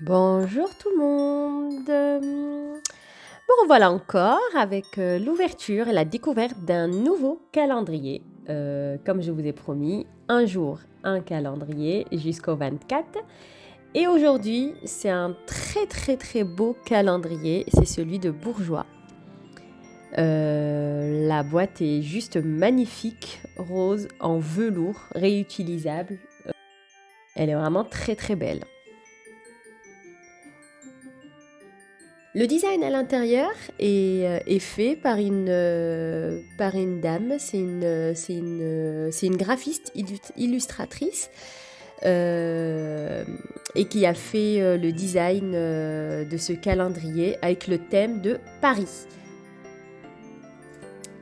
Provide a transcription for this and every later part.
Bonjour tout le monde. Bon, voilà encore avec l'ouverture et la découverte d'un nouveau calendrier. Comme je vous ai promis, un jour, un calendrier jusqu'au 24. Et aujourd'hui, c'est un très très très beau calendrier. C'est celui de Bourgeois. La boîte est juste magnifique, rose, en velours, réutilisable. Elle est vraiment très très belle. Le design à l'intérieur est fait par une dame, c'est une graphiste illustratrice et qui a fait le design de ce calendrier avec le thème de Paris.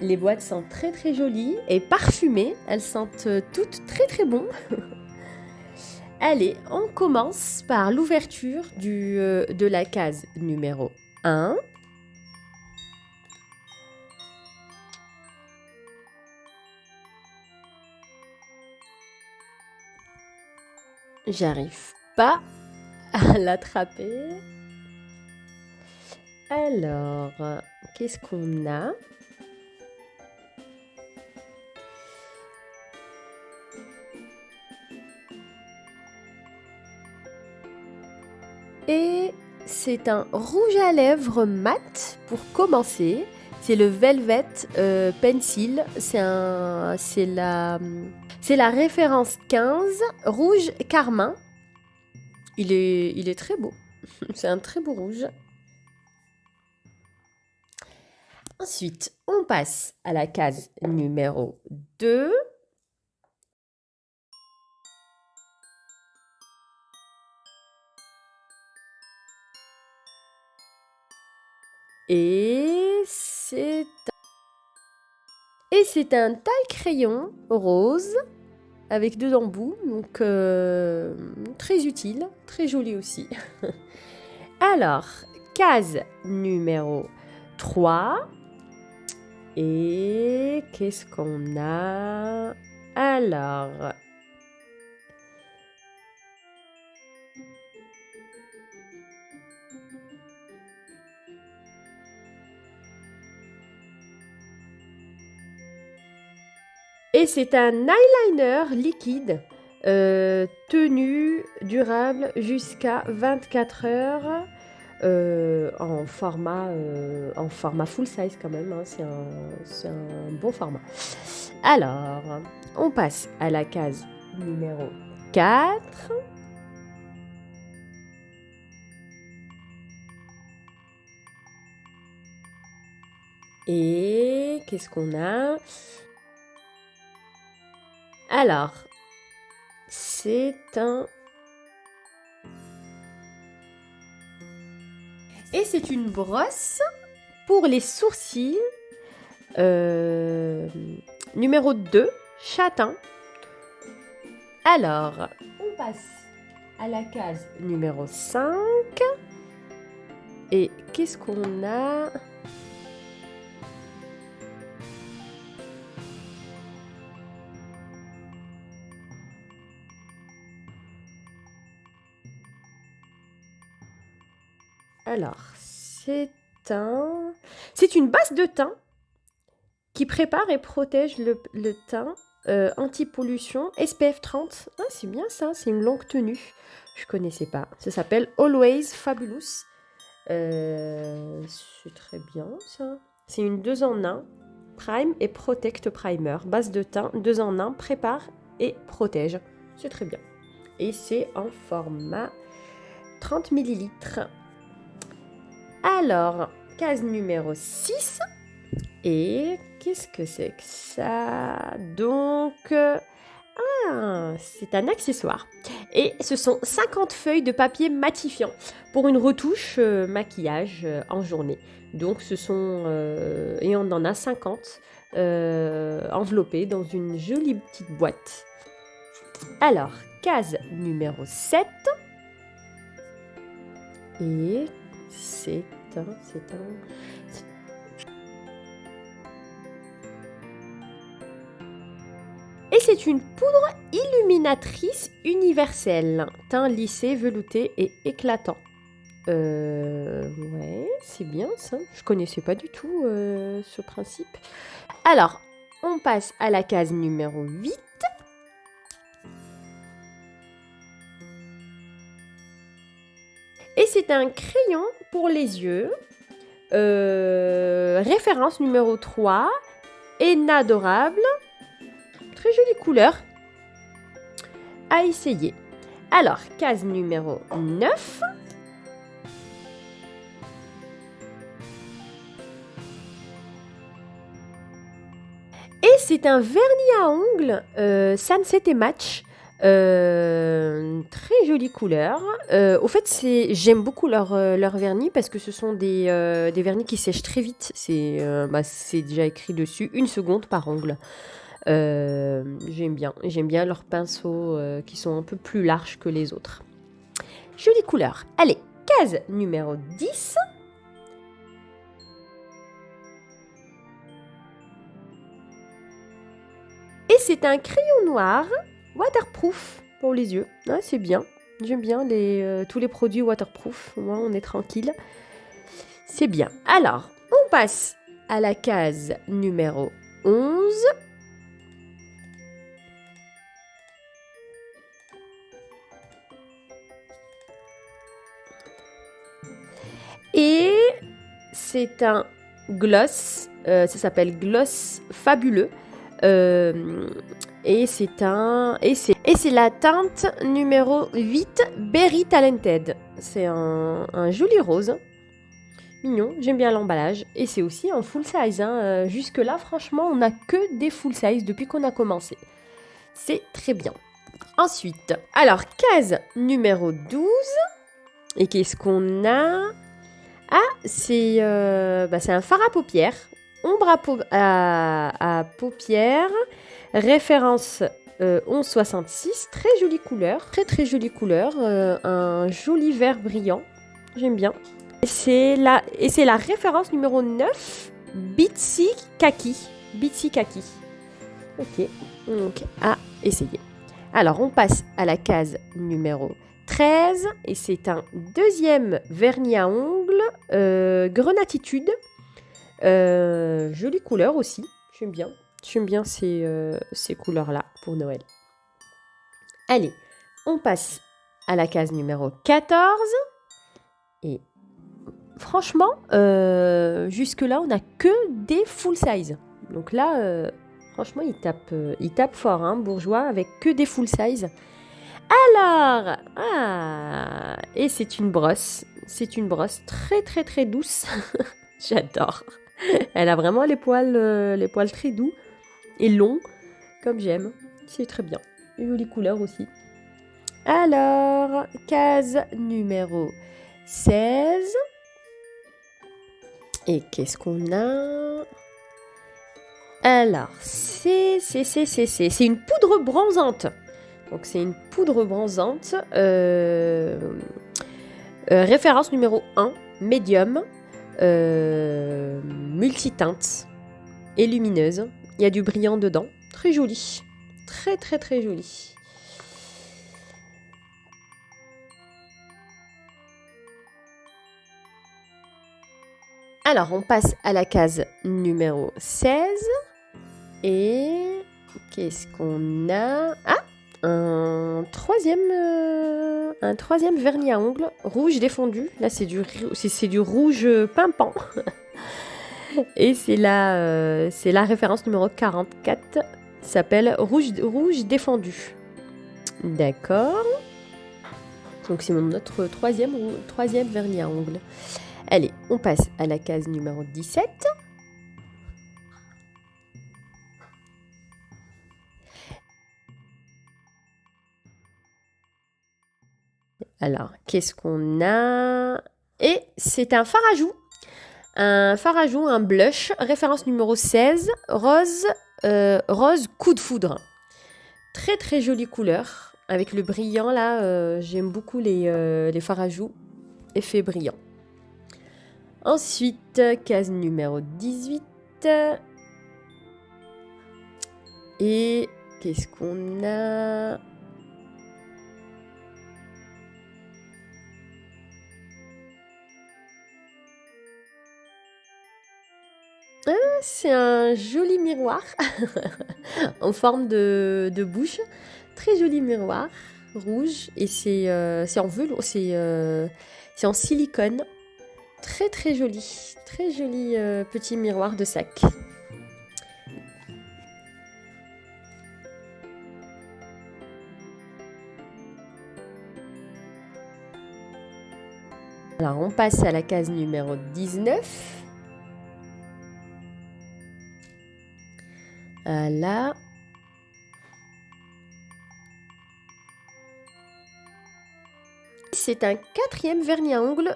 Les boîtes sont très très jolies et parfumées, elles sentent toutes très très bon. Allez, on commence par l'ouverture de la case numéro 1. J'arrive pas à l'attraper. Alors, qu'est-ce qu'on a? Et c'est un rouge à lèvres mat pour commencer. C'est le Velvet Pencil. C'est la référence 15, rouge carmin. Il est très beau. C'est un très beau rouge. Ensuite, on passe à la case numéro 2. Et c'est un taille-crayon rose avec deux embouts, donc très utile, très joli aussi. Alors, case numéro 3. Et qu'est-ce qu'on a? Alors, et c'est un eyeliner liquide, tenue durable jusqu'à 24 heures, en format full size quand même, hein, c'est un bon format. Alors, on passe à la case numéro 4. Et qu'est-ce qu'on a? Alors, c'est un... Et c'est une brosse pour les sourcils, euh, numéro 2, châtain. Alors, on passe à la case numéro 5. Et qu'est-ce qu'on a? Alors, c'est une base de teint qui prépare et protège le teint, anti-pollution, SPF 30. Ah, c'est bien ça, c'est une longue tenue. Je connaissais pas. Ça s'appelle Always Fabulous. C'est très bien ça. C'est une 2 en 1. Prime et Protect Primer. Base de teint, 2 en 1, prépare et protège. C'est très bien. Et c'est en format 30 ml. Alors, case numéro 6. Et qu'est-ce que c'est que ça? Donc, c'est un accessoire. Et ce sont 50 feuilles de papier matifiant pour une retouche maquillage en journée. Donc, et on en a 50 enveloppés dans une jolie petite boîte. Alors, case numéro 7. Et c'est un... Et c'est une poudre illuminatrice universelle. Teint lissé, velouté et éclatant. Ouais, c'est bien ça. Je connaissais pas du tout ce principe. Alors, on passe à la case numéro 8. Et c'est un crayon pour les yeux. Référence numéro 3. Henna adorable. Très jolie couleur. À essayer. Alors, case numéro 9. Et c'est un vernis à ongles Sunset et Match. Très jolie couleur. Au fait, j'aime beaucoup leur vernis parce que ce sont des vernis qui sèchent très vite. C'est déjà écrit dessus, 1 seconde par ongle. J'aime bien leurs pinceaux qui sont un peu plus larges que les autres. Jolie couleur. Allez, case numéro 10. Et c'est un crayon noir waterproof pour les yeux. Ah, c'est bien. J'aime bien tous les produits waterproof. Au moins, on est tranquille. C'est bien. Alors, on passe à la case numéro 11. Et c'est un gloss. Ça s'appelle Gloss Fabuleux. Et c'est la teinte numéro 8 Berry Talented. C'est un joli rose. Mignon, j'aime bien l'emballage. Et c'est aussi en full size. Hein. Jusque-là, franchement, on n'a que des full size depuis qu'on a commencé. C'est très bien. Ensuite, alors, case numéro 12. Et qu'est-ce qu'on a? Ah, c'est un fard à paupières. Ombre à paupières. Référence 1166. Très jolie couleur. Très très jolie couleur. Un joli vert brillant. J'aime bien. Et c'est la référence numéro 9. Bitsy Kaki. Bitsy Kaki. Ok. Donc à essayer. Alors on passe à la case numéro 13 et c'est un deuxième vernis à ongles Grenatitude. Jolie couleur aussi, j'aime bien ces couleurs-là pour Noël. Allez, on passe à la case numéro 14 et franchement, jusque-là, on n'a que des full size. Donc là, franchement, il tape fort, hein, Bourjois, avec que des full size. Alors, et c'est une brosse très très très douce. J'adore. Elle a vraiment les poils très doux et longs, comme j'aime. C'est très bien. Une jolie couleur aussi. Alors, case numéro 16. Et qu'est-ce qu'on a? Alors, c'est une poudre bronzante. Donc, c'est une poudre bronzante. Référence numéro 1, médium. Multiteinte et lumineuse. Il y a du brillant dedans. Très joli. Très, très, très joli. Alors, on passe à la case numéro 16. Et qu'est-ce qu'on a? Un troisième vernis à ongles rouge défondu. Là, c'est du rouge pimpant. Et c'est la référence numéro 44. Ça s'appelle rouge défendu. D'accord. Donc, c'est notre troisième vernis à ongles. Allez, on passe à la case numéro 17. Alors, qu'est-ce qu'on a? Et c'est un fard à joues. Un blush, référence numéro 16, rose coup de foudre. Très très jolie couleur. Avec le brillant là, j'aime beaucoup les fards à joues. Effet brillant. Ensuite, case numéro 18. Et Qu'est-ce qu'on a? Ah, c'est un joli miroir en forme de bouche. Très joli miroir rouge et c'est en velours, c'est en silicone. Très très joli. Très joli petit miroir de sac. Alors on passe à la case numéro 19. Voilà. C'est un quatrième vernis à ongles.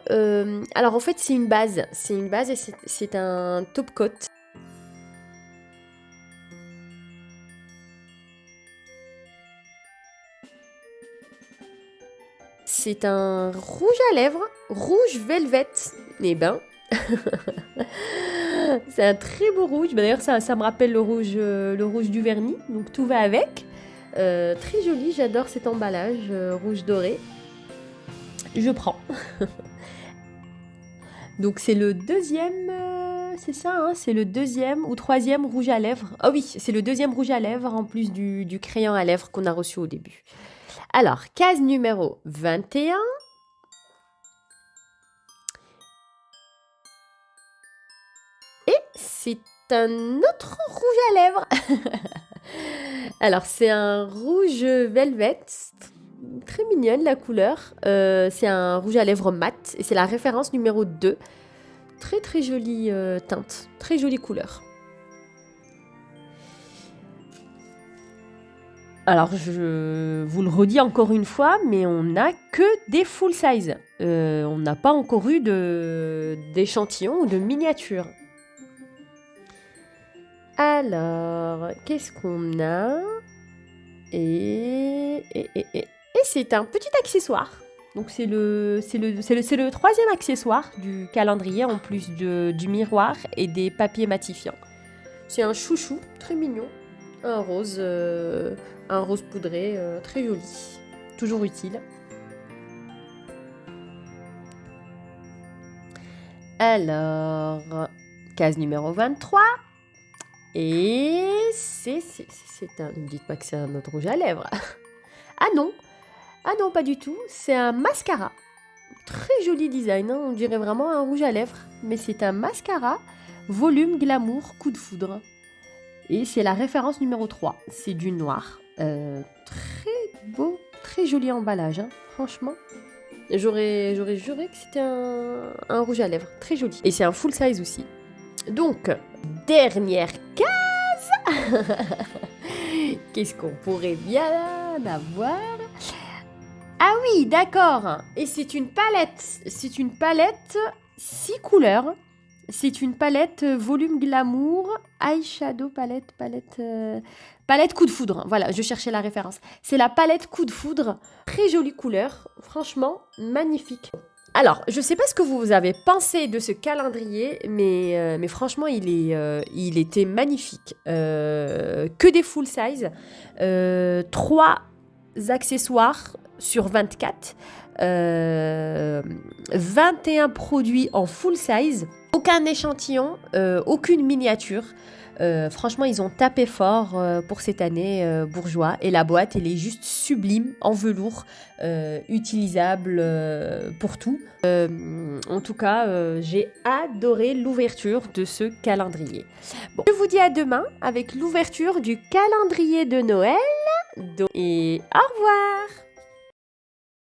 Alors en fait c'est une base. C'est une base et c'est un top coat. C'est un rouge à lèvres, rouge velvet. Eh ben, c'est un très beau rouge. Bah, d'ailleurs, ça me rappelle le rouge du vernis, donc tout va avec. Très joli, j'adore cet emballage rouge doré. Je prends. Donc c'est le deuxième, c'est ça, hein, c'est le deuxième ou troisième rouge à lèvres. Ah oui, c'est le deuxième rouge à lèvres en plus du crayon à lèvres qu'on a reçu au début. Alors, case numéro 21. Et c'est un autre rouge à lèvres. Alors, c'est un rouge velvet. Très mignonne la couleur. C'est un rouge à lèvres mat. Et c'est la référence numéro 2. Très très jolie teinte. Très jolie couleur. Alors, je vous le redis encore une fois, mais on n'a que des full size. On n'a pas encore eu d'échantillons ou de miniatures. Alors, qu'est-ce qu'on a? Et c'est un petit accessoire. Donc, c'est le troisième accessoire du calendrier, en plus du miroir et des papiers matifiants. C'est un chouchou, très mignon. Un rose poudré, très joli. Toujours utile. Alors, case numéro 23. Et c'est un... Ne me dites pas que c'est un autre rouge à lèvres. Ah non, pas du tout. C'est un mascara. Très joli design, hein. On dirait vraiment un rouge à lèvres. Mais c'est un mascara, volume, glamour, coup de foudre. Et c'est la référence numéro 3. C'est du noir. Très beau, très joli emballage, hein. Franchement. J'aurais juré que c'était un rouge à lèvres. Très joli. Et c'est un full size aussi. Donc, dernière case. Qu'est-ce qu'on pourrait bien avoir? Ah oui, d'accord. Et c'est une palette. C'est une palette 6 couleurs. C'est une palette volume glamour, eyeshadow palette coup de foudre. Voilà, je cherchais la référence. C'est la palette coup de foudre. Très jolie couleur. Franchement, magnifique. Alors, je ne sais pas ce que vous avez pensé de ce calendrier, mais franchement, il était magnifique. Que des full size. 3 accessoires sur 24. 21 produits en full size. Aucun échantillon, aucune miniature. Franchement, ils ont tapé fort pour cette année, Bourjois. Et la boîte, elle est juste sublime, en velours, utilisable pour tout. En tout cas, j'ai adoré l'ouverture de ce calendrier. Bon, je vous dis à demain avec l'ouverture du calendrier de Noël. Et au revoir!